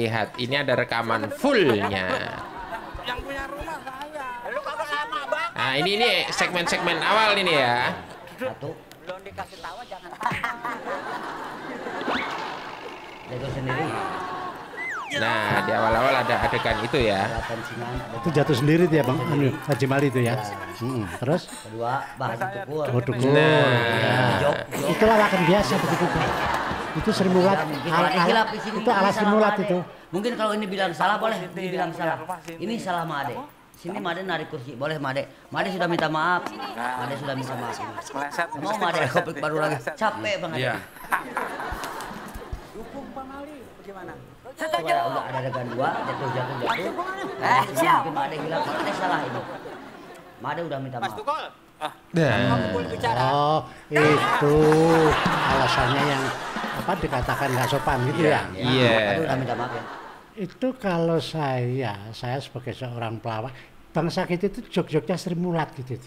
Lihat, ini ada rekaman fullnya. Yang punya rumah saya. Lu kagak lama, Bang. Nah, ini segmen-segmen awal ini ya. Satu. Belum dikasih tahu jangan. Jatuh sendiri. Nah, di awal-awal ada adegan itu ya. Kelihatan singan. Itu jatuh sendiri tuh ya Bang Haji Mali itu ya. Terus? Kedua, bahan tukul. Oh, dukul. Nah. Ya. Jok. Itu lawakan biasa begitu Pak. Itu Sri Mulat. Itu ala Sri Mulat itu. Mungkin kalau ini bilang salah boleh, ini bilang salah. Ini salah Made. Sini Made narik kursi, boleh Made. Made sudah minta maaf. Made sudah minta maaf. Meleset. Mau Made kopik baru lagi. Capek banget. Iya. Dukung Bang Ali bagaimana? Udah ada adegan dua, jatuh. Siap. Mungkin Made hilang, Made salah ini. Made udah minta Mas maaf. Tukul. Nah, Boleh bicara. Oh, itu alasannya yang apa dikatakan nggak sopan gitu ya. Iya. Made udah minta maaf ya. Itu kalau saya sebagai seorang pelawak, bangsa kita itu jog-jognya Sri Mulat gitu.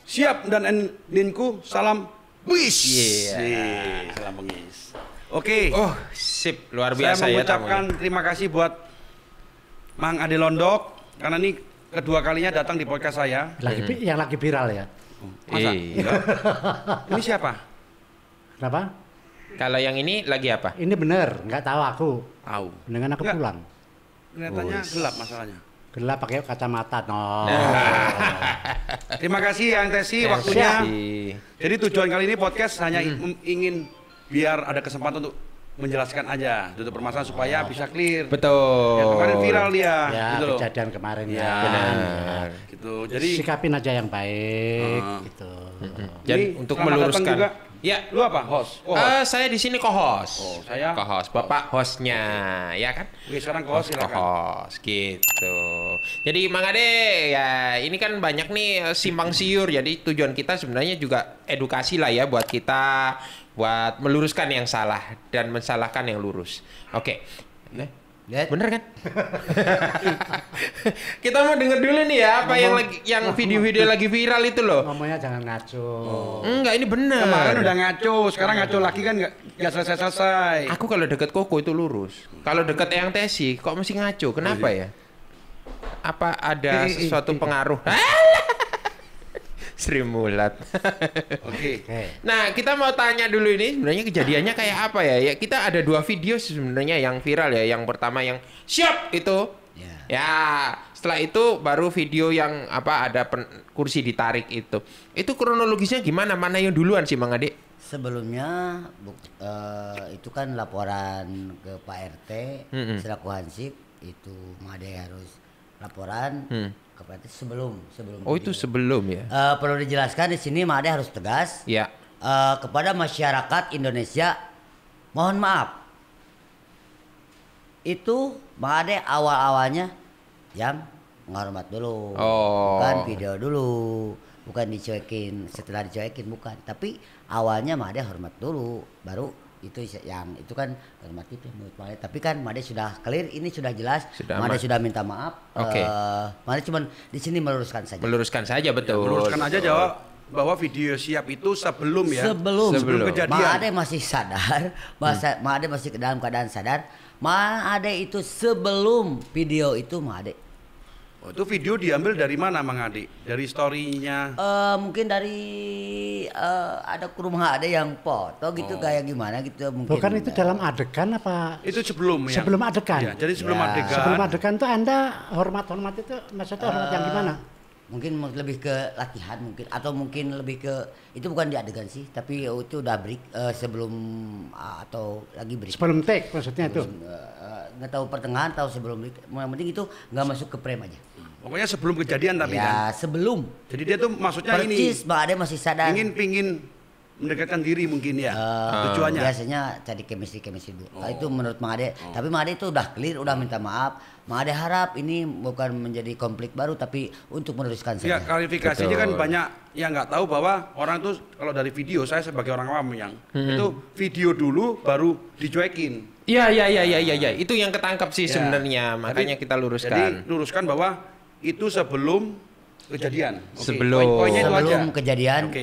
Siap dan Ninku, salam bengis. Iya. Salam bengis. Oke. Oh, sip, luar Saya biasa ya mengucapkan tamunya. terima kasih buat Mang Ade Londok karena ini kedua kalinya datang di podcast saya. Yang lagi viral ya. Masa? Iya. Ini siapa? Kenapa? Kalau yang ini lagi apa? Ini bener, nggak tahu aku. Tahu. Dengan aku Nggak. pulang. Kelihatannya Wis. gelap masalahnya. Gelap pakai kacamata. No. Terima kasih Yang Tesi Ya, waktunya. siap. Jadi tujuan kali ini podcast hanya ingin biar ada kesempatan untuk menjelaskan aja duduk permasalahan supaya bisa clear. Betul. Yang kemarin viral dia, Ya, gitu loh. kejadian kemarin Ya, ya. Benar. Gitu. Jadi Sikapin aja yang baik gitu. Dan Ini untuk selamat datang meluruskan. juga. Ya. Lu apa? Host. Oh, host. Saya di sini co-host. Oh, saya co-host. Bapak hostnya, ya kan? Oke, sekarang host silakan. Co-host, gitu. Jadi Mang Ade, ya ini kan banyak nih simpang siur. Jadi tujuan kita sebenarnya juga edukasi lah ya buat kita, buat meluruskan yang salah dan mensalahkan yang lurus. Oke. Lihat. Bener kan? Kita mau denger dulu nih ya apa yang video-video lagi viral itu loh. Ngomongnya jangan ngaco. Enggak, ini bener. Kemarin udah ngaco, sekarang ngaco lagi kan nggak selesai-selesai. Aku kalau deket Koko itu lurus. Kalau deket Eyang Tesi, kok mesti ngaco? Kenapa ya? Apa ada sesuatu pengaruh? Sri Mulat. Oke. Nah, kita mau tanya dulu ini sebenarnya kejadiannya kayak apa ya? Ya, kita ada dua video sebenarnya yang viral ya. Yang pertama yang siap itu. Ya, setelah itu baru video yang apa ada kursi ditarik itu. Itu kronologisnya gimana? Mana yang duluan sih, Mang Ade? Sebelumnya itu kan laporan ke Pak RT selaku Hansip, itu Made harus laporan ke Pak RT sebelum Oh, itu video. sebelum ya? Perlu dijelaskan di sini Made harus tegas Ya. kepada masyarakat Indonesia, mohon maaf. Itu Made awal-awalnya yang menghormat dulu, Oh. bukan video dulu, bukan dicuekin, setelah dicuekin bukan, tapi awalnya Made hormat dulu, baru itu yang itu kan normatif ya menurut Made. Tapi kan Made sudah clear, ini sudah jelas, Sudah Made aman. sudah minta maaf. Oke. Made cuman di sini meluruskan saja. Meluruskan saja, betul. Luruskan aja jawab bahwa video siap itu sebelum ya. Sebelum kejadian. Made masih sadar, Made masih dalam keadaan sadar. Made itu sebelum video itu Made. Oh, itu video diambil dari mana Mang Ade? Dari story-nya. Mungkin dari ada ke rumah ada yang foto gitu kayak gimana gitu mungkin. Bukan itu dalam adegan apa? Itu sebelum ya. Sebelum adegan. Ya, jadi sebelum Ya. adegan. Sebelum adegan tuh Anda hormat itu maksudnya hormat yang gimana? Mungkin lebih ke latihan mungkin atau mungkin lebih ke itu bukan di adegan sih, tapi itu udah break sebelum atau lagi break. Sebelum take maksudnya itu. Nggak tahu pertengahan atau sebelum break. Yang penting itu nggak masuk ke frame aja. Pokoknya sebelum kejadian tapi kan. Ya sebelum. Jadi dia tuh maksudnya Percis Bang Ade masih sadar. pingin mendekatkan diri mungkin ya tujuannya. Biasanya cari chemistry dulu. Itu menurut Mang Ade. Tapi Mang Ade itu udah clear, udah minta maaf. Mang Ade harap ini bukan menjadi konflik baru tapi untuk meneruskan Ya, saja. klarifikasinya kan banyak yang nggak tahu bahwa orang itu kalau dari video, saya sebagai orang awam yang itu video dulu baru dicuekin. Iya. Itu yang ketangkap sih sebenarnya. Makanya kita luruskan. Jadi luruskan bahwa itu sebelum kejadian. Oke, Sebelum. poinnya itu aja. Sebelum kejadian Oke.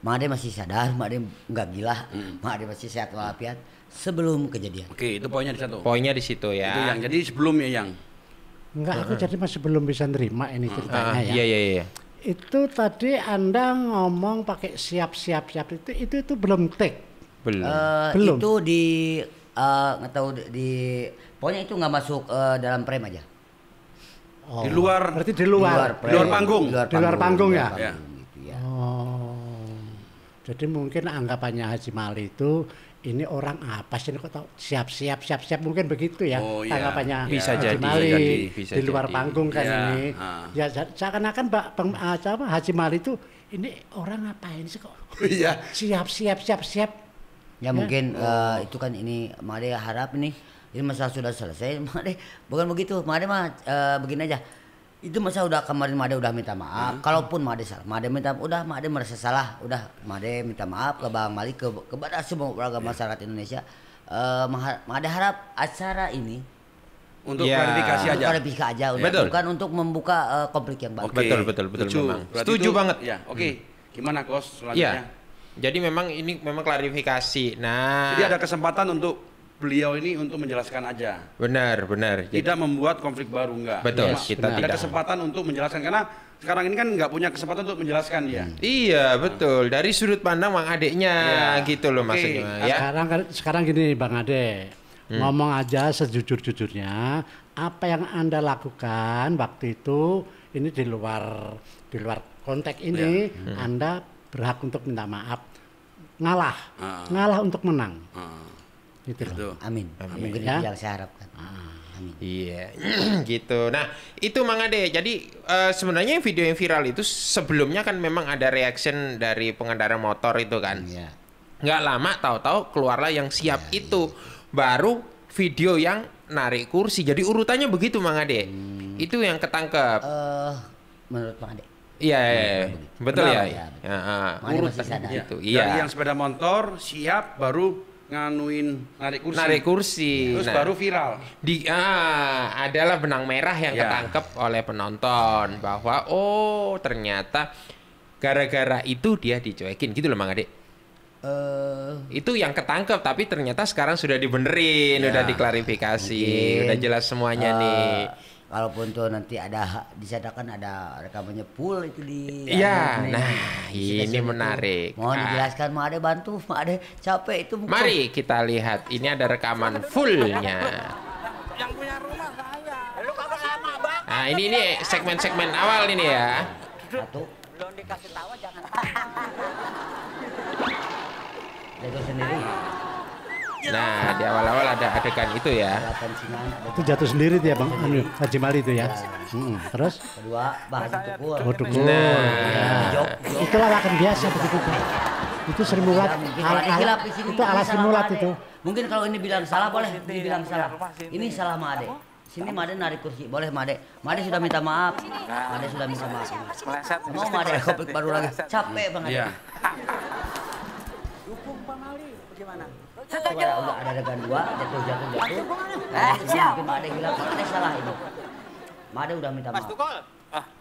Mang Ade masih sadar, Mang Ade nggak gila, Mang Ade masih sehat walafiat sebelum kejadian. Oke, itu poinnya di satu. Poinnya di situ Itu ya. yang jadi sebelumnya yang Enggak, aku jadi masih belum bisa nerima ini ceritanya ya. Iya. Itu tadi Anda ngomong pakai siap itu belum take. Belum. Belum. Itu di nggak tahu di pokoknya itu nggak masuk dalam frame aja. Oh, di luar. Berarti di luar. Di luar panggung. Di luar panggung ya? Ya. Gitu ya. Oh. Jadi mungkin anggapannya Haji Mali itu ini orang apa sih ini kok tahu siap mungkin begitu ya Oh, iya. anggapannya Bisa Haji jadi, Mali bisa di luar jadi. panggung kan Iya, ini. ah. Ya seakan-akan Haji Mali itu ini orang ngapain sih kok Iya. siap. Ya mungkin itu kan ini Mang Ade harap ini masalah sudah selesai. Mang Ade bukan begitu. Mang Ade mah begini aja. Itu masa udah kemarin Mang Ade udah minta maaf. Kalaupun Mang Ade salah, Mang Ade Mang Ade merasa salah, udah Mang Ade minta maaf ke Bang Mali kepada semua warga masyarakat Indonesia. Mang Ade harap acara ini Untuk Ya. klarifikasi untuk aja. klarifikasi aja, Betul. bukan untuk membuka konflik yang baru. Oke. Betul Setuju. memang. Berarti Setuju itu- banget. Ya, oke. Gimana Kos selanjutnya? Iya. Jadi memang ini klarifikasi. Nah, Jadi ada kesempatan untuk beliau ini untuk menjelaskan aja. benar. Jadi, Tidak membuat konflik baru, enggak. Betul, Cuma kita ada tidak. kesempatan untuk menjelaskan karena sekarang ini kan nggak punya kesempatan untuk menjelaskan dia. iya, betul. Dari sudut pandang Mang Adeknya Iya. gitu loh Oke. maksudnya ya. Sekarang gini Bang Ade, ngomong aja sejujur-jujurnya apa yang Anda lakukan waktu itu ini di luar konteks ini Anda berhak untuk minta maaf, ngalah untuk menang, gitu loh. Gitu. Amin. Mungkin Ya. itu yang saya harapkan. Amin. Iya, gitu. Nah, itu Mang Ade. Jadi sebenarnya video yang viral itu sebelumnya kan memang ada reaction dari pengendara motor itu kan. Iya. Nggak lama tahu-tahu keluarlah yang siap itu. Baru video yang narik kursi. Jadi urutannya begitu Mang Ade. Itu yang ketangkep. Menurut Bang Ade. Iya, betul Benar. ya. Ya. Ya, Mang Ade masih urutan sadar. gitu. Dari Iya. yang sepeda motor siap baru nganuin narik kursi. Narik kursi. Terus Nah, baru viral. adalah benang merah yang Ya. ketangkep oleh penonton bahwa oh ternyata gara-gara itu dia dicuekin gitu loh Mang Ade. Itu yang ketangkep tapi ternyata sekarang sudah dibenerin, Ya. udah diklarifikasi, Mungkin, udah jelas semuanya nih. Kalaupun tuh nanti disadakan ada rekamannya full itu di. Iya, ada nah, di ini stasiun itu. menarik. Mohon Ah. dijelaskan, Mang Ade bantu, Mang Ade capek itu. Mari kita lihat, ini ada rekaman fullnya. Yang punya rumah saya. Lu kagak sama, Bang. Nah ini segmen-segmen awal ini ya. Satu. Belum dikasih tahu jangan. Jatuh sendiri. Nah di awal-awal ada adegan itu ya. Kelihatan singan. Itu jatuh sendiri tuh ya Bang Haji Mali itu ya. Terus Kedua, bahan tukul. tukul. Nah. Jok. Itu lawakan biasa begitu Pak. Itu Sri Mulat, Mungkin kalau ada hilap di sini, itu ini ala Sri salah Mulat Mang Ade. itu. Mungkin kalau ini bilang salah boleh, dibilang salah. Ini salah Mang Ade. Sini Mang Ade narik kursi, boleh Mang Ade. Mang Ade sudah minta maaf. Mang Ade sudah minta maaf. Meleset. Mau Mang Ade konflik baru lagi. Capek Bang Ade. Iya. Dukung Bang Ali bagaimana? Udah ada adegan dua, jatuh. Siap. Mungkin Mang Ade hilang, Mang Ade salah itu. Mang Ade udah minta Mas maaf. Tukul.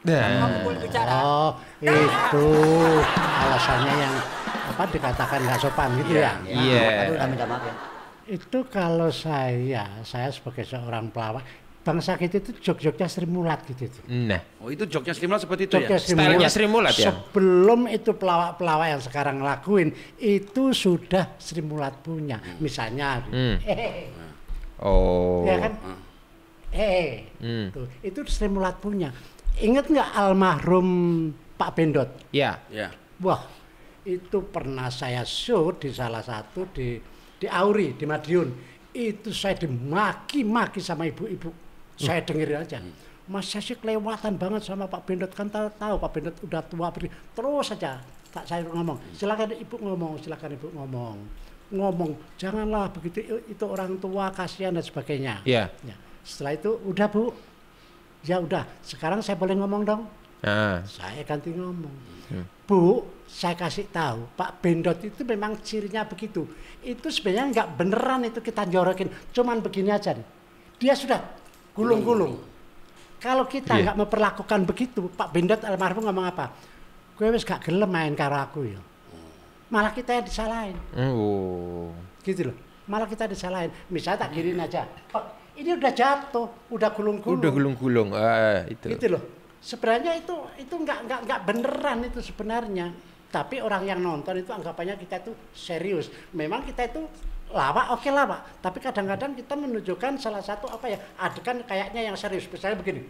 Nah, Boleh bicara. Oh, itu alasannya yang apa dikatakan nggak sopan gitu ya. Iya. Mang Ade udah minta maaf ya. Itu kalau saya sebagai seorang pelawak, bangsa kita itu jog-jognya Sri Mulat gitu itu. nah, Oh, itu joknya Srimla seperti itu Jogja ya? Stylenya Sri Mulat ya? Sebelum itu pelawak-pelawak yang sekarang lakuin, itu sudah Sri Mulat punya. Misalnya, oh, ya kan? Tuh, itu Sri Mulat punya. Ingat nggak almarhum Pak Bendot? ya, Ya. Wah, itu pernah saya shoot di salah satu di Auri, di Madiun. Itu saya dimaki-maki sama ibu-ibu. Saya dengerin aja. Mas saya sih kelewatan banget sama Pak Bendot, kan tahu Pak Bendot udah tua, terus saja tak saya ngomong, silakan ibu ngomong. Ngomong, janganlah begitu, itu orang tua kasihan dan sebagainya. Iya. Ya. Setelah itu udah Bu, ya udah. Sekarang saya boleh ngomong dong. Saya ganti ngomong. Bu, saya kasih tahu, Pak Bendot itu memang cirinya begitu. Itu sebenarnya nggak beneran itu kita jorokin, cuman begini aja nih. Dia sudah gulung-gulung. Kalau kita nggak memperlakukan begitu, Pak Bendot almarhum ngomong apa? Gue wis gak gelem main karo aku ya. Malah kita yang disalahin. Gitu loh. Malah kita disalahin. Misalnya tak giniin aja. Pak, ini udah jatuh, udah gulung-gulung. Udah gulung-gulung. Itu. Gitu loh. Sebenarnya itu nggak beneran itu sebenarnya. Tapi orang yang nonton itu anggapannya kita tuh serius. Memang kita itu lawak, oke lawak. Tapi kadang-kadang kita menunjukkan salah satu apa ya, adegan kayaknya yang serius. Misalnya begini.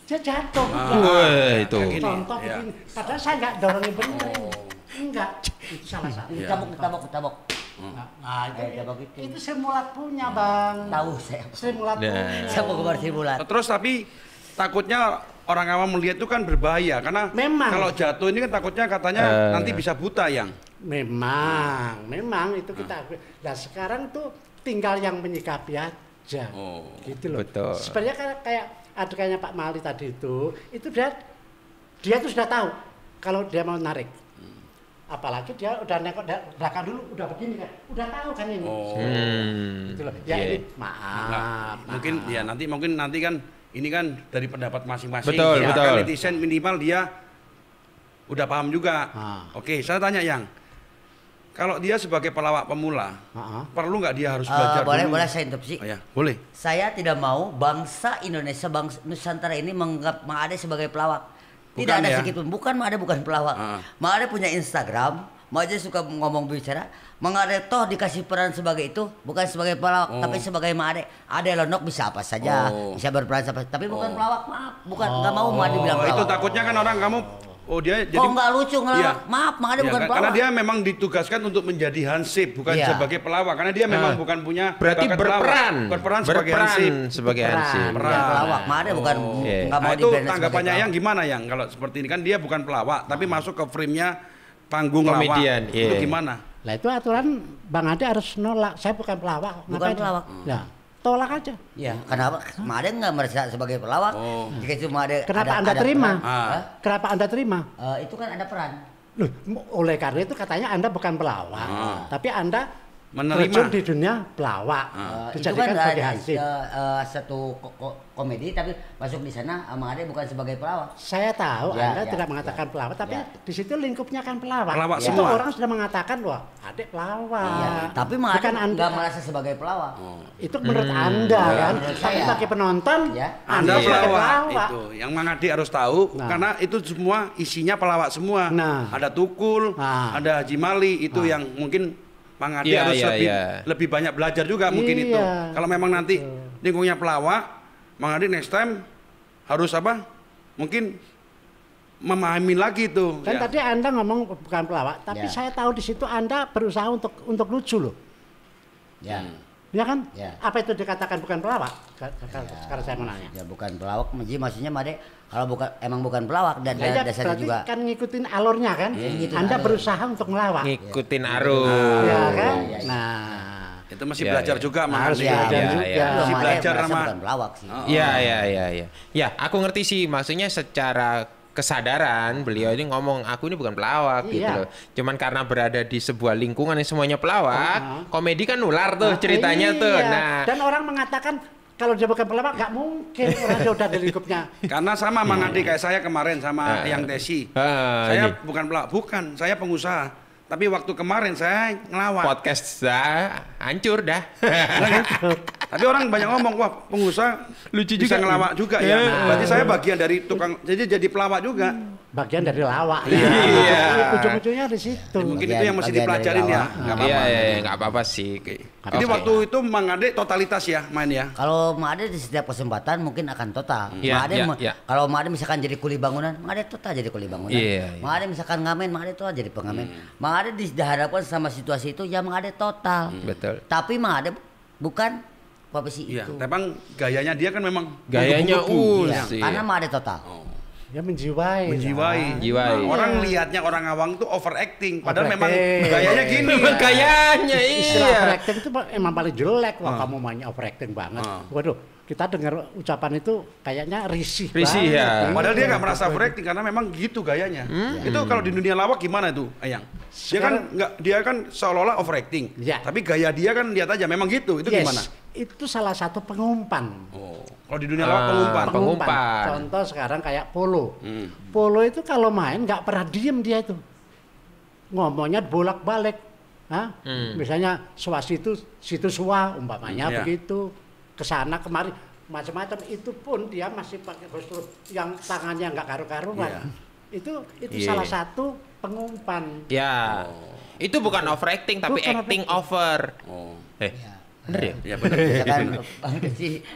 Dia jatuh. Itu. Contoh begini. Padahal saya nggak dorongin bener. Enggak. Itu salah satu. Tabok. Nah, itu simulat punya, Bang. Tahu saya. Simulat punya. Saya mau gambar simulat. Terus tapi takutnya orang awam melihat itu kan berbahaya karena memang kalau jatuh ini kan takutnya katanya nanti bisa buta yang. Memang itu kita. Nah sekarang tuh tinggal yang menyikapi aja. Gitu loh. Betul. Sebenarnya kayak adegannya Pak Mali tadi itu dia tuh sudah tahu kalau dia mau narik. Apalagi dia udah nengok belakang dulu, udah begini kan, udah tahu kan ini. Gitu loh. Ya ini maaf. Mungkin nanti kan ini kan dari pendapat masing-masing. Betul. Kan netizen minimal dia udah paham juga. Oke, saya tanya yang kalau dia sebagai pelawak pemula, perlu nggak dia harus belajar dulu? Boleh saya interupsi? Ya, boleh. Saya tidak mau bangsa Indonesia, bangsa Nusantara ini menganggap Mang Ade sebagai pelawak. Tidak Bukan ada ya? sedikit pun. Bukan Mang Ade bukan pelawak. Mang Ade punya Instagram. Mang Ade suka ngomong bicara. Mang Ade toh dikasih peran sebagai itu, bukan sebagai pelawak, tapi sebagai Mang Ade. Ade Lonok bisa apa saja, bisa berperan apa, tapi bukan pelawak. Maaf, bukan nggak mau Mang Ade bilang pelawak. Itu takutnya kan orang kamu. Dia jadi. Nggak lucu ngelawak. Iya. Maaf, Mang Ade bukan pelawak. Karena dia memang ditugaskan untuk menjadi hansip, bukan sebagai pelawak. Karena dia memang bukan punya. Berarti berperan sebagai hansip. Bukan pelawak. Mang Ade bukan nggak mau itu di-brand tanggapannya sebagai yang gimana yang kalau seperti ini kan dia bukan pelawak, tapi masuk ke frame-nya panggung komedian. lawak. Itu gimana? Lah itu aturan Bang Ade harus nolak. Saya bukan pelawak. Bukan pelawak. Nah, tolak aja. Ya, kenapa? Mang Ade nggak merasa sebagai pelawak. Jika itu Mang Ade Kenapa Anda terima? peran. Kenapa Anda terima? Itu kan ada peran. Loh, oleh karena itu katanya Anda bukan pelawak, tapi Anda menerima terjun di dunia pelawak. Itu kan Dijadikan sebagai hansip. satu komedi tapi masuk di sana Mang Ade bukan sebagai pelawak. Saya tahu Ya, Anda ya, tidak mengatakan pelawak, tapi di situ lingkupnya kan pelawak. Pelawak Itu semua. orang sudah mengatakan wah, Ade pelawak. Iya, tapi Mang Ade Bukan Anda. nggak merasa sebagai pelawak. Itu menurut Anda kan. menurut Tapi saya. bagi penonton, Ya. Anda sebagai pelawak. Itu yang Mang Ade harus tahu karena itu semua isinya pelawak semua. Nah. Ada Tukul, ada Haji Mali itu yang mungkin Mang Ade harus lebih banyak belajar juga mungkin itu. Kalau memang nanti lingkungnya pelawak, Mang Ade next time harus apa? Mungkin memahami lagi itu. kan tadi Anda ngomong bukan pelawak, tapi saya tahu di situ Anda berusaha untuk lucu loh. Ya. Ya kan? Ya. Apa itu dikatakan bukan pelawak? Sekarang saya mau nanya. Ya bukan pelawak, jadi maksudnya Mang Ade kalau bukan pelawak dan Ya, dasarnya berarti juga kan ngikutin alurnya kan? ngikutin Anda alur. berusaha untuk melawak. Ngikutin arus. Ya kan? ya. Nah, itu masih belajar juga Mang harus Ade. belajar juga. Mang Masih Ade belajar merasa sama bukan pelawak sih. Iya. Ya, aku ngerti sih. Maksudnya secara kesadaran beliau ini ngomong aku ini bukan pelawak gitu Iya. loh. Cuman karena berada di sebuah lingkungan yang semuanya pelawak, komedi kan nular tuh ceritanya iya. tuh. Nah, Dan orang mengatakan kalau dia bukan pelawak nggak mungkin orang dia udah di lingkupnya. Karena sama Mang Ade kayak saya kemarin sama yang Tesi. Saya ini. bukan pelawak, bukan, saya pengusaha. Tapi waktu kemarin saya ngelawak. podcast hancur dah. Tapi orang banyak ngomong, wah pengusaha Lucu bisa juga. ngelawak juga ya. Berarti saya bagian dari tukang, jadi pelawak juga. Bagian dari lawak. Iya. Ujung-ujungnya di situ. Mungkin Bagian- itu yang mesti bagian dari dipelajarin ya. lawak. Nggak apa-apa. Iya, nggak apa-apa sih. Jadi waktu itu Mang Ade totalitas ya main ya. Kalau Mang Ade di setiap kesempatan mungkin akan total. Iya, Mang Ade iya. kalau Mang Ade misalkan jadi kuli bangunan, Mang Ade total jadi kuli bangunan. Iya, iya. Mang Ade misalkan ngamen, Mang Ade total jadi pengamen. Mang Ade dihadapkan sama situasi itu ya Mang Ade total. Betul. Tapi Mang Ade bukan profesi Iya, itu. memang gayanya dia kan memang Gayanya menggebu-gebu. Iya, sih. karena Mang Ade total. Ya menjiwai. Orang lihatnya orang awang tuh overacting, padahal memang gayanya gini. Memang gayanya, Istilah iya. overacting itu emang paling jelek. Wah, kamu mainnya overacting banget. Waduh, kita dengar ucapan itu kayaknya risih Risih, banget. ya. Padahal dia nggak merasa overacting karena memang gitu gayanya. Itu kalau di dunia lawak gimana tuh, Ayang? Dia kan seolah-olah overacting. Ya. Tapi gaya dia kan lihat aja memang gitu. Itu Yes, gimana? itu salah satu pengumpan. Kalau di dunia lawak Pengumpan. Contoh sekarang kayak Polo. Polo itu kalau main nggak pernah diem dia itu. Ngomongnya bolak-balik. Hah? Misalnya situ suah umpamanya begitu. Kesana kemari macam-macam, itu pun dia masih pakai postur yang tangannya nggak karu-karuan. Itu salah satu pengumpan. Ya. Itu bukan overacting tapi Bukan acting over. Bener ya? Ya benar. Misalkan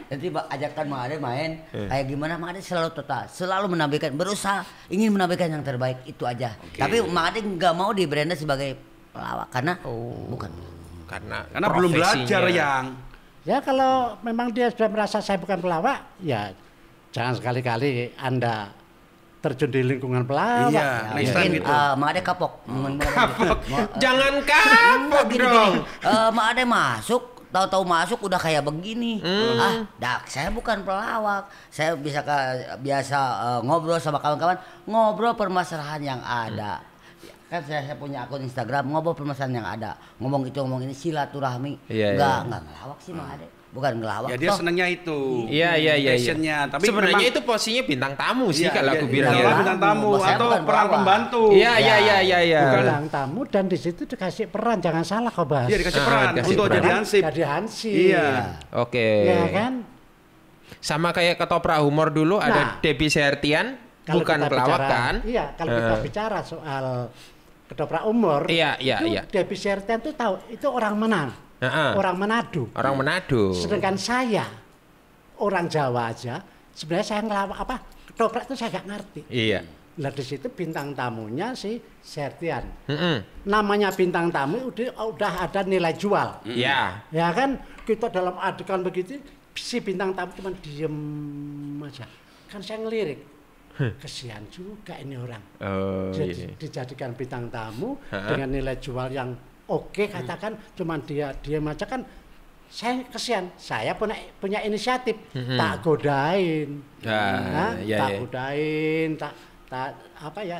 nanti ajakan Mang Ade main kayak gimana, Mang Ade selalu total, selalu menampilkan, berusaha ingin menampilkan yang terbaik, itu aja. Tapi Mang Ade nggak mau di brandnya sebagai pelawak karena bukan. Karena Belum belajar yang. Ya kalau memang dia sudah merasa saya bukan pelawak, ya jangan sekali-kali Anda terjun di lingkungan pelawak. Iya, next time Mungkin gitu. Mang Ade kapok. Jangan kapok dong. Mang Ade masuk, tahu-tahu masuk udah kayak begini. Saya bukan pelawak. Saya biasa ngobrol sama kawan-kawan, ngobrol permasalahan yang ada. Kan saya punya akun Instagram, ngobrol permasalahan yang ada. Ngomong itu ngomong ini, silaturahmi. Enggak ngelawak sih Mang Ade. Bukan ngelawak. Ya dia senangnya itu. Iya. Passionnya. Tapi sebenarnya memang, itu posisinya bintang tamu sih kalau aku bilang bilang ya. bintang tamu Saya atau bukan peran pelawak. pembantu. Iya. Bintang tamu dan di situ dikasih peran, jangan salah kau bahas. Iya dikasih peran dikasih untuk peran. jadi hansip. Jadi hansip. Iya. Oke. Ya kan? Sama kayak ketoprak humor dulu ada Nah, Debbie Sertian, Kalau bukan kita pelawak bicara- kan? Iya, kalau kita bicara soal ketoprak umur, Iya. Debbie Sertian itu tahu itu orang Menang, orang Manado. Orang Manado. Sedangkan saya orang Jawa aja, sebenarnya saya ngelawak apa ketoprak itu saya nggak ngerti. Iya. Lah di situ bintang tamunya si Sertian. Namanya bintang tamu udah ada nilai jual. Iya. Ya kan kita dalam adegan begitu si bintang tamu cuma diem aja. Kan saya ngelirik. Kesian juga ini orang. Jadi dijadikan bintang tamu dengan nilai jual yang oke, katakan cuman dia aja kan. Saya kesian, saya punya inisiatif, tak godain, tak godain, tak apa ya,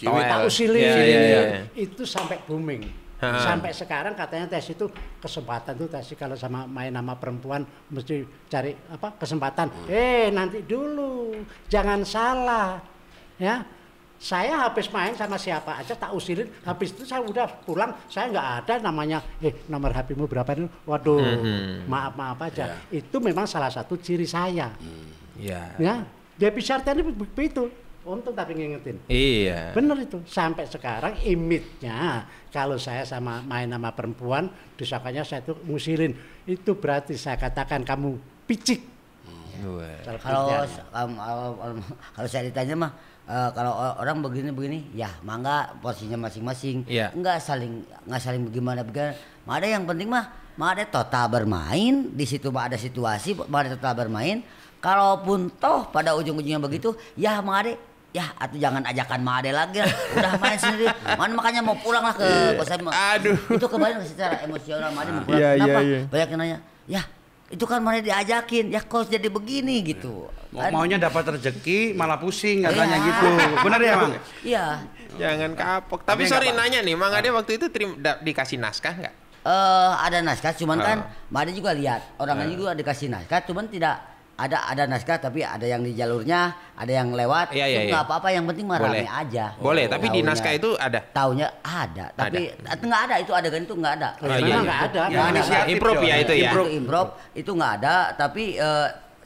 tak usilin, itu sampai booming. Sampai sekarang katanya tes itu kesempatan tuh tes kalau sama main sama perempuan mesti cari apa kesempatan. Nanti dulu, jangan salah, ya. Saya habis main sama siapa aja tak usilin, habis itu saya udah pulang, saya nggak ada namanya, nomor HP-mu berapa ini? Waduh, maaf aja. Itu memang salah satu ciri saya. Ya, Debbie Sertian begitu. Untung tapi ngingetin. Iya. Bener itu. Sampai sekarang image-nya kalau saya main sama perempuan, disangkanya saya tuh ngusilin. Itu berarti saya katakan kamu picik. Kalau saya ditanya mah kalau orang begini ya mangga posisinya masing-masing. Enggak saling bagaimana. Ada yang penting mah ada total bermain di situ, ada situasi, ada total bermain. Kalaupun toh pada ujung-ujungnya begitu, ya Mang Ade, ya atau jangan ajakan Mang Ade lagi lah. Udah main sendiri. Makanya mau pulang lah ke kosan. Aduh. Itu kemarin secara emosional Mang Ade mau pulang. Kenapa? Banyak yang nanya, ya itu kan Mang Ade diajakin, ya kok jadi begini gitu. Maunya dapat rezeki malah pusing katanya gitu. Benar ya Mang? Iya. Jangan kapok. Tapi sorry nanya nih, Mang Ade waktu itu dikasih naskah nggak? Ada naskah, cuman kan Mang Ade juga lihat orangnya juga dikasih naskah, cuman tidak ada naskah tapi ada yang di jalurnya, ada yang lewat. Itu nggak apa-apa, yang penting mah rame aja. Boleh, tapi di naskah itu ada. Taunya ada, tapi nggak ada, itu adegan itu nggak ada. Nggak ada. Improv ya itu ya. Improv itu nggak ada, tapi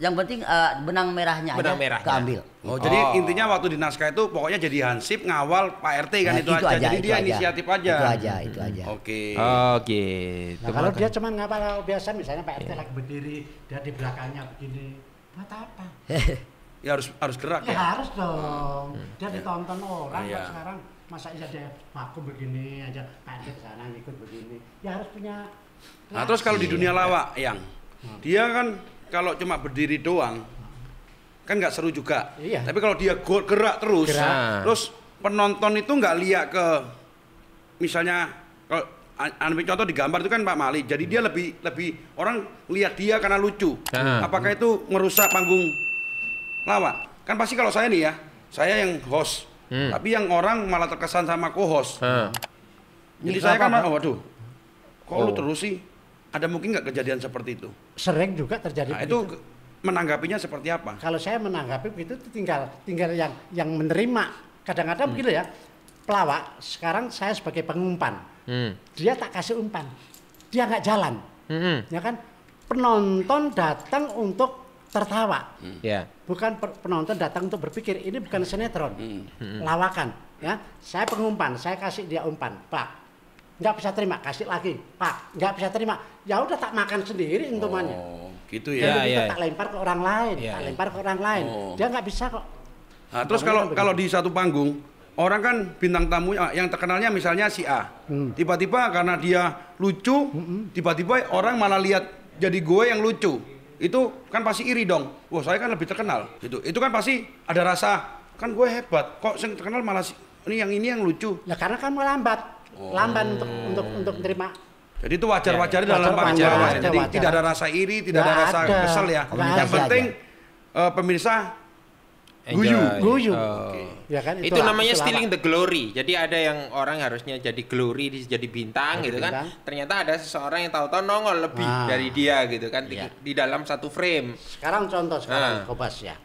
yang penting benang merahnya aja keambil. Jadi intinya waktu di naskah itu pokoknya jadi hansip ngawal Pak RT kan, itu aja. Jadi dia inisiatif aja. Itu aja. Oke. Gitu. Nah, kalau dia cuma ngapal biasa, misalnya Pak RT lagi berdiri, dia di belakangnya begini, buat apa? Ya harus gerak Ya ya. harus dong. Dia ditonton orang kok sekarang, masa iya dia vakum begini aja, Pak RT sana ngikut begini. Ya harus punya. Nah, terus kalau di dunia lawak yang dia kan kalau cuma berdiri doang kan nggak seru juga. Iya. Tapi kalau dia gerak terus, terus penonton itu nggak lihat ke, misalnya kalau ambil contoh di gambar itu kan Pak Mali, jadi dia lebih orang lihat dia karena lucu. Apakah itu merusak panggung lawak? Kan pasti kalau saya nih ya, saya yang host, tapi yang orang malah terkesan sama co-host. Jadi saya kan, waduh, kok lu terus sih? Ada mungkin nggak kejadian seperti itu? Sering juga terjadi. Nah, itu menanggapinya seperti apa? Kalau saya menanggapi begitu tinggal yang menerima. Kadang-kadang begitu ya, pelawak sekarang saya sebagai pengumpan, dia tak kasih umpan, dia nggak jalan, ya kan? Penonton datang untuk tertawa, bukan penonton datang untuk berpikir. Ini bukan sinetron, lawakan, ya. Saya pengumpan, saya kasih dia umpan, Pak, nggak bisa terima, kasih lagi, Pak, nggak bisa terima, ya udah tak makan sendiri untumannya. Gitu ya. Kita tak lempar ke orang lain, dia nggak bisa kok. Nah, terus kalau di satu panggung, orang kan bintang tamu yang terkenalnya misalnya si A, tiba-tiba karena dia lucu, tiba-tiba orang malah lihat jadi gue yang lucu, itu kan pasti iri dong. Wah, saya kan lebih terkenal, gitu. Itu kan pasti ada rasa, kan gue hebat, kok yang terkenal malah ini yang lucu. Ya karena kamu lamban untuk menerima. Jadi itu wajar-wajar dalam panggung. Jadi tidak ada rasa iri, tidak ada rasa kesel ya. Yang penting pemirsa guyu. Ya kan, itu namanya stealing the glory. Jadi ada yang orang harusnya jadi glory, jadi bintang gitu kan. Ternyata ada seseorang yang tahu-tahu nongol lebih dari dia gitu kan di dalam satu frame. Sekarang contoh Kobas ya.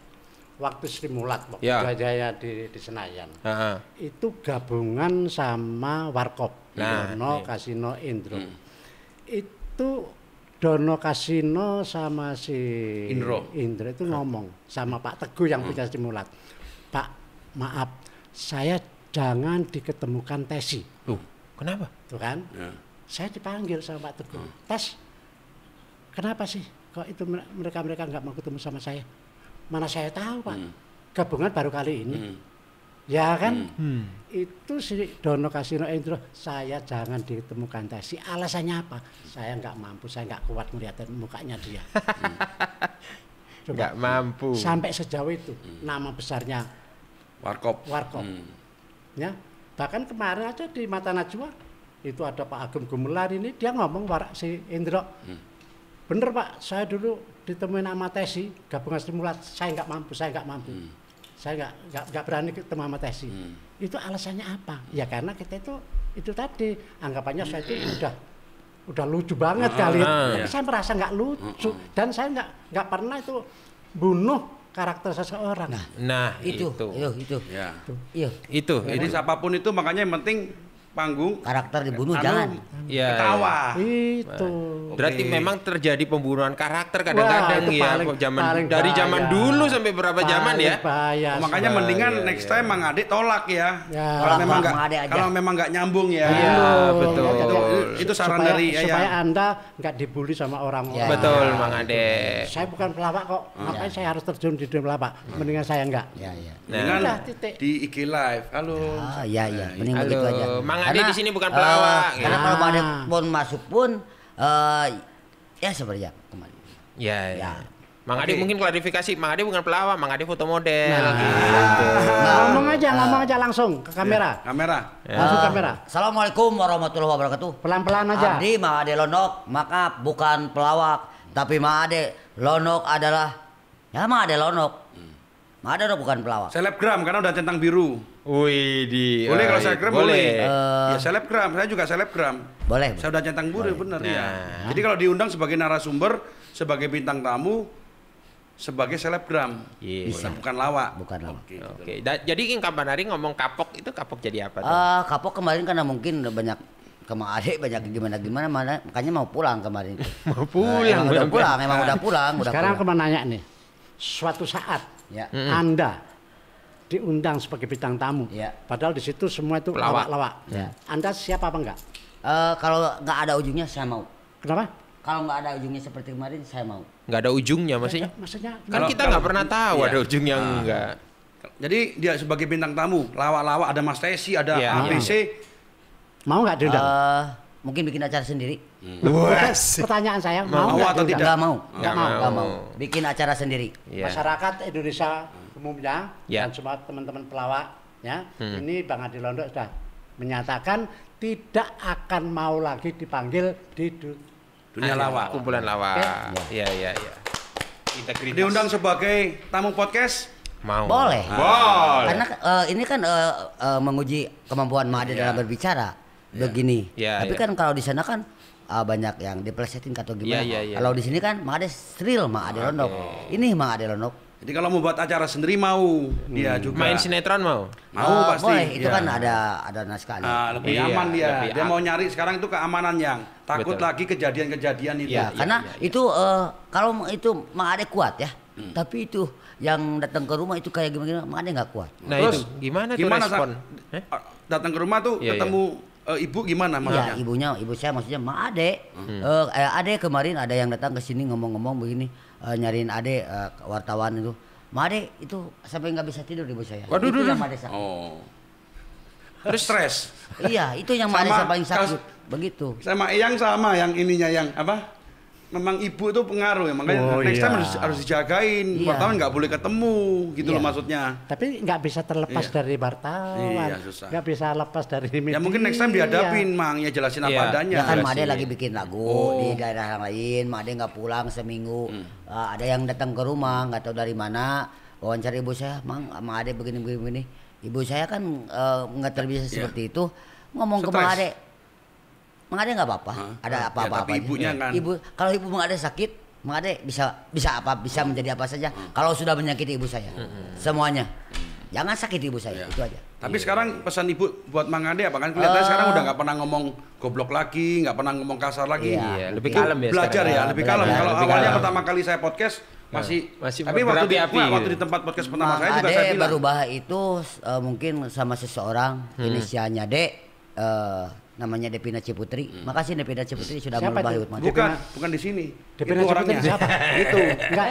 Waktu Sri Mulat waktu Jaya di Senayan. Itu gabungan sama Warkop, Dono Kasino Indro. Itu Dono Kasino sama si Indro itu ngomong sama Pak Teguh yang punya Sri Mulat. Pak, maaf, saya jangan diketemukan Tesi. Kenapa? Tuh kan? Saya dipanggil sama Pak Teguh. Tes, kenapa sih kok itu mereka nggak mau ketemu sama saya? Mana saya tahu, Pak. Gabungan baru kali ini. Ya kan? Itu si Dono Kasino Indro, saya jangan ditemukan Tesi. Alasannya apa? Saya nggak mampu, saya nggak kuat melihat mukanya dia. Nggak mampu. Sampai sejauh itu nama besarnya Warkop. Ya, bahkan kemarin aja di Mata Najwa itu ada Pak Agum Gumelar ini, dia ngomong si Indro, bener Pak, saya dulu ditemuin sama Tesi, gabungan Sri Mulat, saya nggak mampu. Saya nggak berani ketemu sama Tesi. Itu alasannya apa? Ya karena kita itu tadi anggapannya saya itu udah lucu banget kali. Tapi saya merasa nggak lucu dan saya nggak pernah itu bunuh karakter seseorang. Nah itu. Jadi siapapun itu makanya yang penting panggung karakter dibunuh jangan ketawa. Itu. Berarti memang terjadi pembunuhan karakter kadang-kadang ya dari zaman dulu sampai berapa zaman ya. Makanya mendingan next time Mang Ade tolak ya. Kalau memang nggak nyambung ya. Iya, betul. Itu saran dari supaya Anda nggak dibully sama orang-orang. Betul, Mang Ade. Saya bukan pelawak kok. Ngapain saya harus terjun di dunia pelawak? Mendingan saya enggak. Dengan di IG Live. Halo. Iya. Mending begitu aja. Mang Ade di sini bukan pelawak. Karena kalau Mang Ade pun masuk pun ya seperti yang kemarin. Ya. Mang Ade mungkin klarifikasi, Mang Ade bukan pelawak, Mang Ade foto model. Ngomong aja langsung ke kamera. Langsung kamera. Assalamualaikum warahmatullahi wabarakatuh. Pelan-pelan aja. Abdi Mang Ade Lonok, maaf bukan pelawak, tapi Mang Ade Lonok adalah Mang Ade Lonok. Mang Ade bukan pelawak. Selebgram karena udah centang biru. Boleh kalau selebgram boleh. Ya selebgram, saya juga selebgram. Boleh. Saya udah centang biru bener ya. Jadi kalau diundang sebagai narasumber, sebagai bintang tamu, sebagai selebgram, bukan lawak. Oke. Jadi kapan hari ngomong kapok itu kapok jadi apa tuh? Kapok kemarin karena mungkin udah banyak Mang Ade banyak gimana makanya mau pulang kemarin. Mau pulang. Emang udah pulang. Sekarang aku mau nanya nih, suatu saat Anda diundang sebagai bintang tamu, padahal di situ semua itu lawak-lawak. Anda siapa apa enggak? Kalau nggak ada ujungnya saya mau. Kenapa? Kalau nggak ada ujungnya seperti kemarin saya mau. Nggak ada ujungnya maksudnya? Kan kita nggak pernah tahu ada ujungnya enggak. Jadi dia sebagai bintang tamu, lawak-lawak ada Mas Tesi, ada ABC. Mau nggak diundang? mungkin bikin acara sendiri. Pertanyaan saya, Mau atau tidak? Nggak mau. Nggak mau. Bikin acara sendiri. Iya. Masyarakat Indonesia umumnya Ya. dan semua teman-teman pelawak ya, ini Bang Adi Londo sudah menyatakan tidak akan mau lagi dipanggil di Dunia lawak. Kumpulan lawak. Oke. Iya. Integritas. Diundang sebagai tamu podcast. Mau. Boleh. Boleh. Karena ini kan menguji kemampuan Made dalam berbicara. Begini. Iya, Tapi iya. kan kalau di sana kan banyak yang diplesetin atau gimana. Iya. Kalau di sini kan Made real Made Londok. Ini Made Londok. Jadi kalau mau buat acara sendiri mau dia juga. Main sinetron mau? Mau pasti. Boleh, itu Iya. kan ada naskahnya. Lebih Iya, aman dia. lebih Dia mau nyari sekarang itu keamanan yang takut Betul. lagi kejadian-kejadian itu. Ya, karena itu kalau itu Mang Ade kuat ya. Tapi itu yang datang ke rumah itu kayak gimana Mang Ade nggak kuat. Nah Terus, itu gimana tuh gimana, respon? Datang ke rumah tuh Iya, ketemu ibu gimana maksudnya? Ya, ibu saya maksudnya Mang Ade. Ade kemarin ada yang datang ke sini ngomong-ngomong begini, nyariin Ade wartawan itu. Mang Ade itu sampai nggak bisa tidur ibu saya. Waduh, itu duh, yang duh. Mang Ade sakit. Oh. Terus stres. Iya, itu yang Mang Ade Sama paling sakit. kaos- Begitu. Sama Eyang sama yang ininya yang apa? Memang ibu itu pengaruh ya, makanya Oh, next time iya. harus dijagain. Iya. Wartawan nggak boleh ketemu gitu loh Iya. maksudnya. Tapi nggak bisa terlepas Iya. dari wartawan, Iya, susah. nggak bisa lepas dari media. Ya mungkin next time dihadapin, Mang, ya jelasin apa Iya. adanya. Ya kan Iya Mang Ade sih. lagi bikin lagu di daerah yang lain, Mang Ade nggak pulang seminggu. Ada yang datang ke rumah nggak tahu dari mana, wawancara ibu saya, Mang Ade begini. Ibu saya kan nggak terbiasa seperti itu, ngomong ke Mang Stres. Ade. Mang Ade nggak apa-apa, ada apa-apa. tapi aja. ibunya kan. Kalau ibu Mang Ade sakit, Mang Ade bisa menjadi apa saja. Kalau sudah menyakiti ibu saya, semuanya. Jangan sakiti ibu saya, itu aja. Tapi sekarang pesan ibu buat Mang Ade apa kan kelihatannya sekarang udah nggak pernah ngomong goblok lagi, nggak pernah ngomong kasar lagi. Iya, lebih Itu kalem ya belajar sekarang. ya, lebih kalem. Belajar, Kalau lebih awalnya kalem. pertama kali saya podcast masih tapi waktu berapi-api waktu gitu. di tempat podcast pertama Mang saya juga Ade saya bilang berubah itu mungkin sama seseorang inisialnya D, namanya Devina Ciputri. Makasih Devina Ciputri sudah Siapa merubah itu? hidup Mang Ade. bukan di sini. Devina Itu Ciputri orangnya. siapa? Itu Enggak.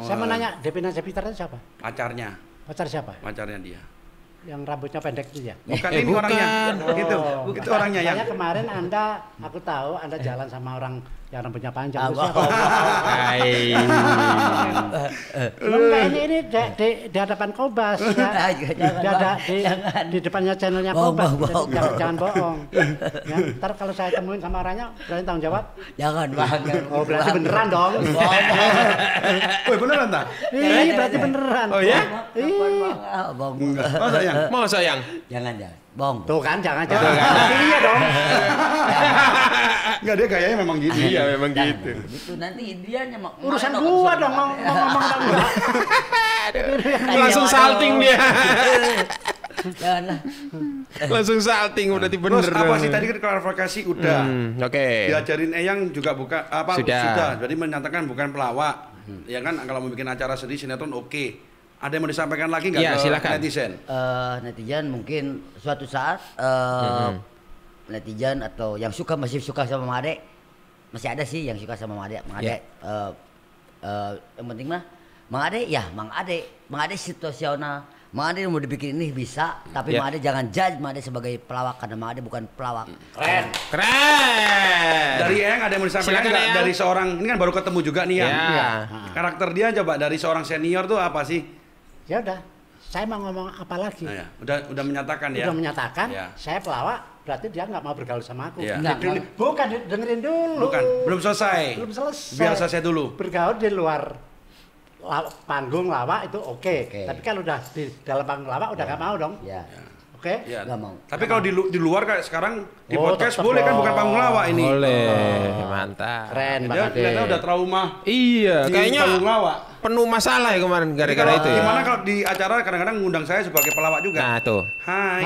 Saya mau nanya, Devina Ciputri itu siapa? pacarnya, Pacar siapa? pacarnya dia. Yang rambutnya pendek itu ya? Bukan ini bukan. orangnya. Oh. Itu orangnya yang Saya kemarin aku tahu Anda jalan sama orang yang rambutnya panjang. Itu Abang. siapa? Hai. Enggak, ini di hadapan Kobas ya. Di depannya channelnya Bohong, Kobas. bohong. Jangan bohong. Ya, ntar kalau saya temuin sama orangnya, berani tanggung jawab. Jangan Bang. Oh, berarti beneran dong. Woi beneran tak? Iya, berarti beneran. Oh ya? Bong. Masa yang? Mau sayang? Jangan. Bong. Tuh kan, jangan. Iya dong. Enggak, dia gayanya memang gitu. Iya memang gitu. Itu nanti dia nyemak. Urusan gua dong ngomong dong. Langsung salting dia. Janganlah. Langsung salting berarti bener. Terus apa dong. sih tadi kan klarifikasi udah. Oke. Diajarin Eyang juga bukan apa Sudah. Jadi menyatakan bukan pelawak. Ya kan kalau mau bikin acara sendiri sinetron oke. Ada yang mau disampaikan lagi nggak Iya, ke silakan. netizen? Netizen mungkin suatu saat netizen atau yang masih suka sama Mang Ade, masih ada sih yang suka sama Mang Ade. Mang Ade yang penting mah Mang Ade situasional. Mang Ade mau dibikin ini bisa, tapi Ya. Mang Ade jangan judge Mang Ade sebagai pelawak karena Mang Ade bukan pelawak. Keren. Keren. Dari Eyang ada yang mau disampaikan Silakan, nggak? Eyang. Dari seorang ini kan baru ketemu juga nih ya. Ya. Karakter dia coba dari seorang senior tuh apa sih? Ya udah, saya mau ngomong apa lagi? Nah, ya. Udah menyatakan ya. Udah menyatakan, Ya. saya pelawak, berarti dia nggak mau bergaul sama aku. Iya. Enggak. Bukan, dengerin dulu. Bukan, belum selesai. Belum selesai. Biar selesai dulu. Bergaul di luar panggung lawak itu oke. Oke. Tapi kalau udah di dalam panggung lawak udah nggak mau dong. Ya. Oke? Ya. Nggak mau. Tapi kalau di luar kayak sekarang di Oh, podcast tetep boleh kan dong. bukan panggung lawak ini. Boleh. Mantap. Keren Dia banget. kelihatannya udah trauma. Iya, di kayaknya panggung lawak. penuh masalah ya kemarin gara-gara Kalau itu ya. Gimana kalau di acara kadang-kadang ngundang saya sebagai pelawak juga? Nah, tuh. Hai.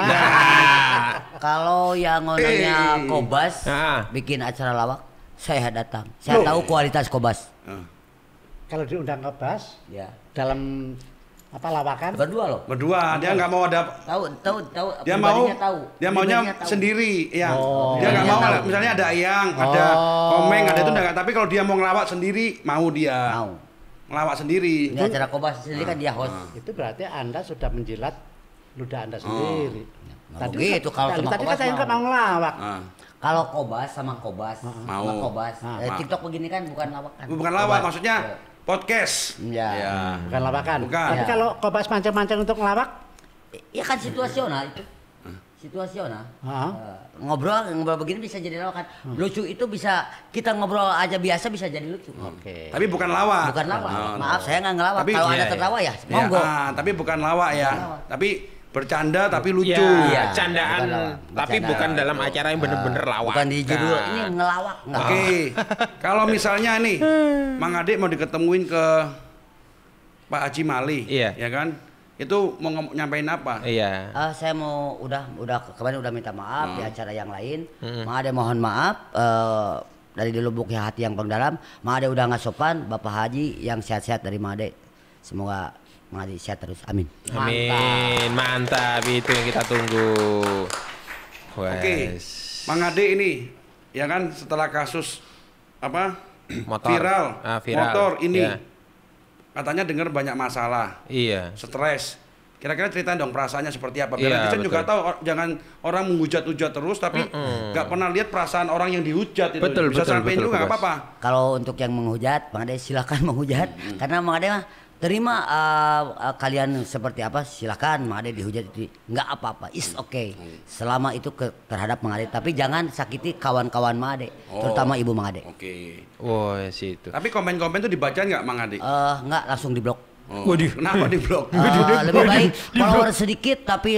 Kalau yang ngononnya Kobas Ah. bikin acara lawak, saya datang. Saya tahu kualitas Kobas. Kalau diundang ke Bas, Ya. dalam apa lawakan, Berdua loh. Berdua, dia nggak mau ada Tahu. dia mau pribadinya tahu. dia maunya Pribadinya tahu. sendiri ya Oh. dia nggak mau Pribadinya tahu. misalnya ada Eyang ada Komeng ada itu enggak tapi kalau dia mau ngelawak sendiri mau dia Mau. ngelawak sendiri Ini acara Kobas sendiri kan dia host. itu berarti Anda sudah menjilat ludah Anda sendiri. Nggak mau gitu, kalau sama tadi Kobas kan saya nggak mau. mau ngelawak. Nah, Kalau Kobas sama Kobas, Mau. TikTok begini kan bukan lawakan. Bukan lawak, maksudnya podcast. Ya. Bukan lawakan. Bukan. Tapi Ya. kalau Kobas mancing-mancing untuk ngelawak, Ya kan situasional itu. Situasional. Heeh. Ngobrol begini bisa jadi lawakan. Lucu itu bisa kita ngobrol aja biasa bisa jadi lucu. Oke. Tapi bukan lawak. Bukan lawak. Oh, Maaf saya nggak ngelawak. Tapi- Kalau Iya, ada iya. tertawa ya Ya, monggo. tapi bukan lawak ya. Tapi bercanda tapi lucu. Ya, Iya, candaan, bukan lawak. tapi Bercanda. bukan dalam acara yang bener-bener lawak. Bukan di judul ini ngelawak. Nggak. Oke. Kalau misalnya nih Mang Ade mau diketemuin ke Pak Haji Mali, Iya. ya kan? Itu mau nyampein apa? Iya. Saya mau udah kemarin udah minta maaf di acara yang lain. Mang Ade mohon maaf dari lubuk hati yang paling dalam. Mang Ade udah nggak sopan. Bapak Haji yang sehat-sehat dari Mang Ade. Semoga Mang Ade sehat terus. Amin. Amin, mantap itu yang kita tunggu. Oke. Mang Ade ini, ya kan setelah kasus apa Motor. viral, Viral. motor ini, Ya. katanya dengar banyak masalah, Iya. stres. Kira-kira ceritain dong perasaannya seperti apa. Iya, Biar netizen juga betul. tahu, jangan orang menghujat-hujat terus, tapi nggak pernah lihat perasaan orang yang dihujat itu. Betul, Bisa betul, sampein betul, juga nggak Bos. apa-apa. Kalau untuk yang menghujat, Mang Ade silakan menghujat. Karena Mang Ade mah terima kalian seperti apa silakan Mang Ade dihujat itu nggak apa-apa, is okay. Selama itu terhadap Mang Ade, tapi jangan sakiti kawan-kawan Mang Ade, terutama ibu Mang Ade. Oke. Oh, situ. Tapi komen-komen itu dibaca nggak Mang Ade? Nggak langsung diblok. Waduh. Kenapa di blok? Lebih baik follower sedikit tapi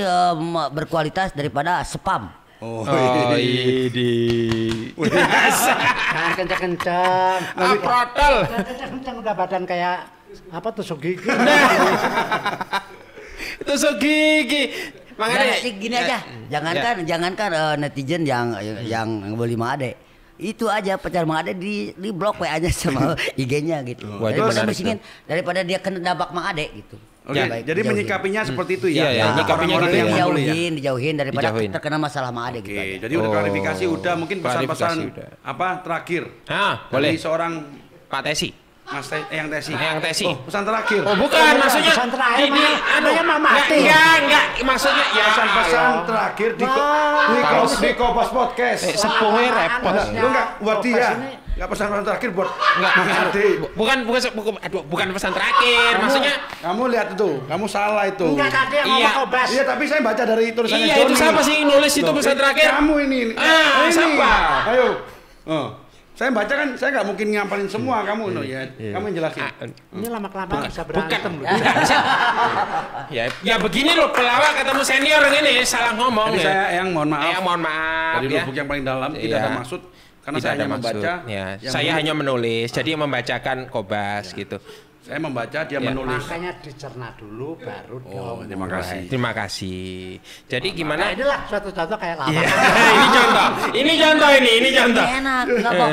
berkualitas daripada spam. Oh, Idi. jangan kencang-kencang. Protol. Jangan kencang-kencang udah badan kayak apa tusuk gigi. Tusuk gigi. Makanya gini aja, Ya. jangankan netizen yang bully Mang Ade. Itu aja pacar Mang Ade di blok WA-nya sama IG-nya gitu. Wah, itu Daripada menarik musingin, daripada dia kena dabak Mang Ade gitu. Oke, Ya, Baik, jadi dijauhin. menyikapinya seperti itu Iya, ya. iya, nyikapinya Orang-orang gitu yang ya. membuli ya. Dijauhin daripada Dijauhin. terkena masalah Mang Ade gitu Oke, aja. jadi udah Oh, klarifikasi udah mungkin pesan-pesan klarifikasi udah. apa terakhir Boleh. dari seorang Pak Tesi. Mas yang Tesi. Yang Tesi. Oh, pesan terakhir. Oh, bukan, maksudnya pesan terakhir, ini Maya mau mati. Enggak, maksudnya ya Pesan-pesan terakhir di Kompas Podcast. sepuhnya repot. Lu enggak buat Kompas dia. ini- Enggak pesan-pesan terakhir buat Enggak, Mang Ade. bukan pesan terakhir, maksudnya Kamu lihat itu, kamu salah itu. Enggak Kade yang Iya. ngomong Kobas. Iya, tapi saya baca dari tulisannya iya Joni. itu siapa sih yang nulis itu Loh, pesan terakhir? Kamu ini. Ini. Siapa? Ayo. Saya baca kan, saya nggak mungkin ngampalin semua kamu, no ya. Kamu yang jelasin. Ini lama-kelamaan bisa berantem loh. Ya begini loh, pelawak ketemu senior ini salah ngomong Jadi ya. saya yang mohon maaf. Mohon maaf Dari ya. lubuk yang paling dalam tidak Iya. ada maksud karena Tidak saya ada hanya maksud, membaca. ya. yang Saya menulis. hanya menulis, jadi membacakan Kobas gitu. Saya membaca, dia Ya. menulis. Makanya dicerna dulu baru Oh, diomong. terima kasih. Terima kasih. Jadi Nah, gimana? inilah suatu contoh kayak lama. Iya. Ini contoh. Ini contoh ini contoh. Enak, enggak kok.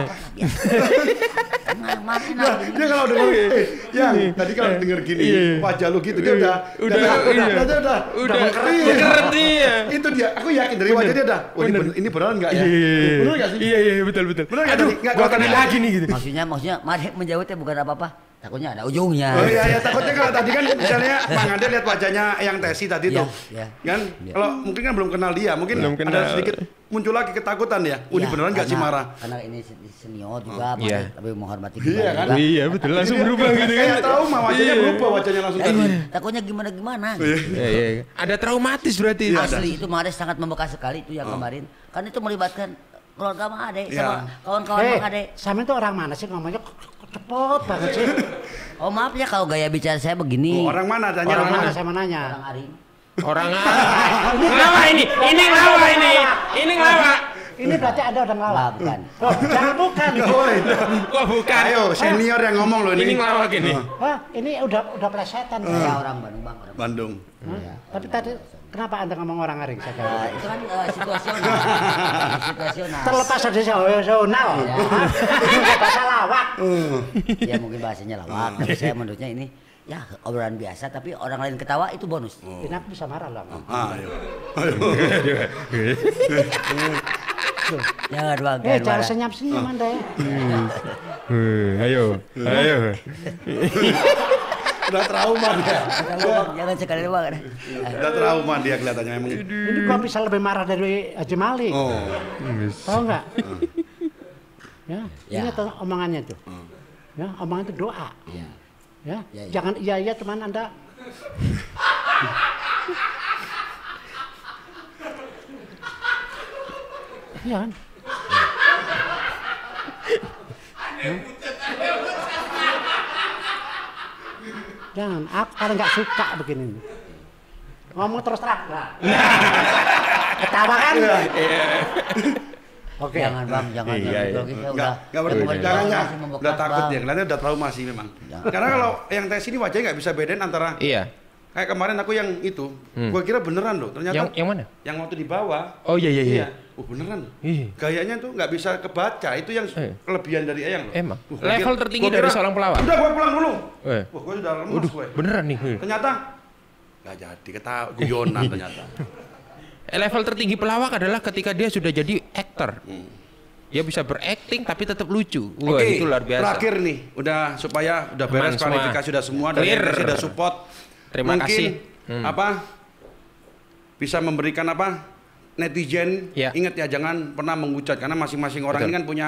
Mah enak. Dia kalau denger, yang tadi kalau denger gini, wajah lu gitu, dia udah Keren dia. Itu dia, aku yakin dari wajah dia udah. Oh, ini beneran nggak ya? Bener nggak sih? Iya betul. Bener nggak tadi? Nggak, kalau tadi lagi nih gitu. Maksudnya Mang Ade menjawabnya bukan apa-apa. Takutnya ada ujungnya. Oh iya, takutnya kalau tadi kan misalnya Mang Ade lihat wajahnya yang Tesi tadi Iya, tuh, iya. kan? Kalau mungkin kan belum kenal dia, mungkin Belum ada kenal. sedikit muncul lagi ketakutan ya. Oh, ini Iya, beneran nggak sih karena- marah? Karena ini senior juga, Mang Iya. Ade, tapi menghormati Iya, kita kan? juga. Iya betul langsung berubah gitu kan. Kayak trauma wajahnya berubah wajahnya langsung tadi. Takutnya gimana. Iya. Ada traumatis berarti. Asli itu Mang Ade sangat membekas sekali itu yang kemarin. Kan itu melibatkan keluarga Mang Ade sama kawan-kawan Mang Ade. Sama itu orang mana sih ngomongnya cepet banget sih. Oh maaf ya kalau gaya bicara saya begini. Oh, orang mana tanya Orang orang mana mana? saya mau nanya. Orang Aring. Orang ngelawa ini ngelawa ini ngelawa. Ini berarti Anda udah Wah, ngelawak. bukan. Oh, jangan bukan. Kok bukan? Ayo, senior yang ngomong loh Ini ini. ngelawak ini. Wah, ini udah plesetan. Saya orang Bandung Bang. Orang Bandung. Tapi tadi kenapa Anda ngomong orang Aring? Saya kira. Itu kan situasional. Situasional. Terlepas dari situasional. Bahasa lawak. Ya mungkin bahasanya lawak, tapi saya menurutnya ini ya obrolan biasa tapi orang lain ketawa itu bonus. Ini aku bisa marah loh. Ayo. Jangan Bang, Jangan marah. senyum-senyum Anda ya. Ayo. Udah trauma dia. Jangan sekali bang. Udah trauma dia kelihatannya emang. Ini gua bisa lebih marah dari Haji Malik. Oh. Tahu nggak? Ya, Ya. ini omongannya tuh. Ya, omongan itu doa. Ya. Ya, Ya, ya. jangan iya teman Anda. Iya kan? Jangan, aku paling nggak suka begini. Ngomong terus terang. Ketawa kan? Oke. Jangan bang, jangan. Iya, iya. Enggak udah takut dia, kelihatannya udah trauma sih memang. Karena kalau yang tes ini wajahnya nggak bisa bedain antara Iya. kayak kemarin aku yang itu, gua kira beneran loh, ternyata Yang mana? yang waktu di bawah. Oh iya. Oh beneran. Iya. Gayanya tuh nggak bisa kebaca, itu yang kelebihan dari Eyang loh. Emang. Gua Level kira- tertinggi gua dari kira, seorang pelawak. Udah gua pulang dulu. Eh. Wah, gua sudah lemas gue. Beneran nih. Ternyata nggak jadi, ketawa guyonan ternyata. Level tertinggi pelawak adalah ketika dia sudah jadi aktor. Dia bisa berakting tapi tetap lucu. Wah, Oke, itu luar biasa. terakhir nih, udah supaya udah Aman beres semua. kualifikasi sudah semua dan Clear. MTC sudah support. Terima Mungkin, kasih. apa bisa memberikan apa netizen Ya. ingat ya jangan pernah menghujat karena masing-masing orang Betul. ini kan punya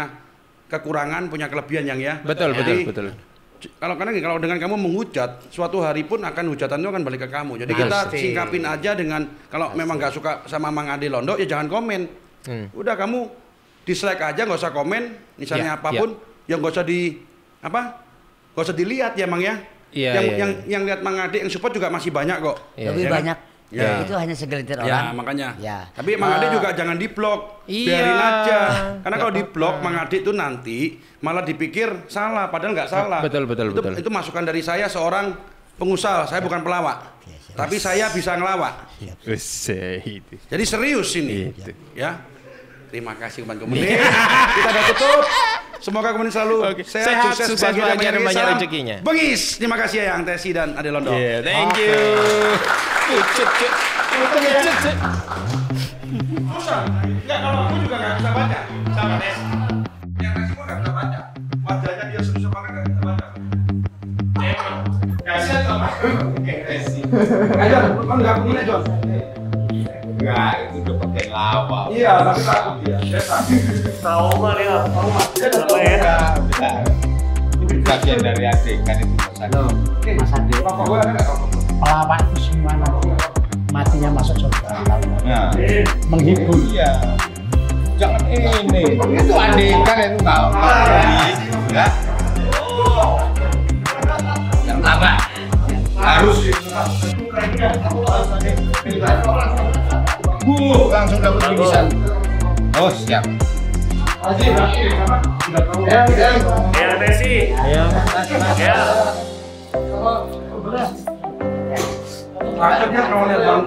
kekurangan, punya kelebihan yang ya. Betul. Kalau dengan kamu menghujat, suatu hari pun akan hujatan itu akan balik ke kamu. Jadi kita Pasti. singkapin aja dengan kalau memang nggak suka sama Mang Ade Londo ya jangan komen. Udah kamu dislike aja, nggak usah komen. Misalnya Ya, apapun, yang nggak usah nggak usah dilihat ya Mang ya. Iya, yang lihat Mang Ade yang support juga masih banyak kok. Iya. Lebih Ya kan? banyak. Ya. Itu hanya segelintir Ya orang. makanya. Ya. Tapi Mang Ade juga jangan diblok, Iya. biarin aja. Karena Nggak kalau diblok Mang Ade itu nanti malah dipikir salah, padahal nggak salah. Betul. Itu masukan dari saya seorang pengusaha, saya bukan pelawak. Tapi saya bisa ngelawak. Itu. Jadi serius ini. Itu. Ya. Terima kasih teman-teman. Kita udah tutup. Semoga kemudian selalu Oke. sehat, Sukses, sukses, bahagia, dan banyak salam. rezekinya. Bengis. Terima kasih ya yang Tesi dan Ade Londo. Yeah, thank you. Cut. Susah. Enggak, kalau aku juga nggak bisa baca. Sama Tes. Yang Tes semua nggak bisa baca. Wajahnya dia serius banget nggak bisa baca. Kasihan sama. Ayo, kan nggak punya John. Enggak, itu udah pakai lawak. Iya, tapi takut dia. Dia takut. Trauma dia, trauma. Udah. Bagian dari adegan itu Mas Ade. Mas Ade. Apa gue ada nggak? Pelawak itu semua nanti matinya masuk surga. Nah, Menghibur. iya. Jangan ini. Itu adegan itu enggak. Enggak. Yang lama. Harus. Langsung dapat bingkisan. Oh, siap. Akhirnya kalau lihat bang.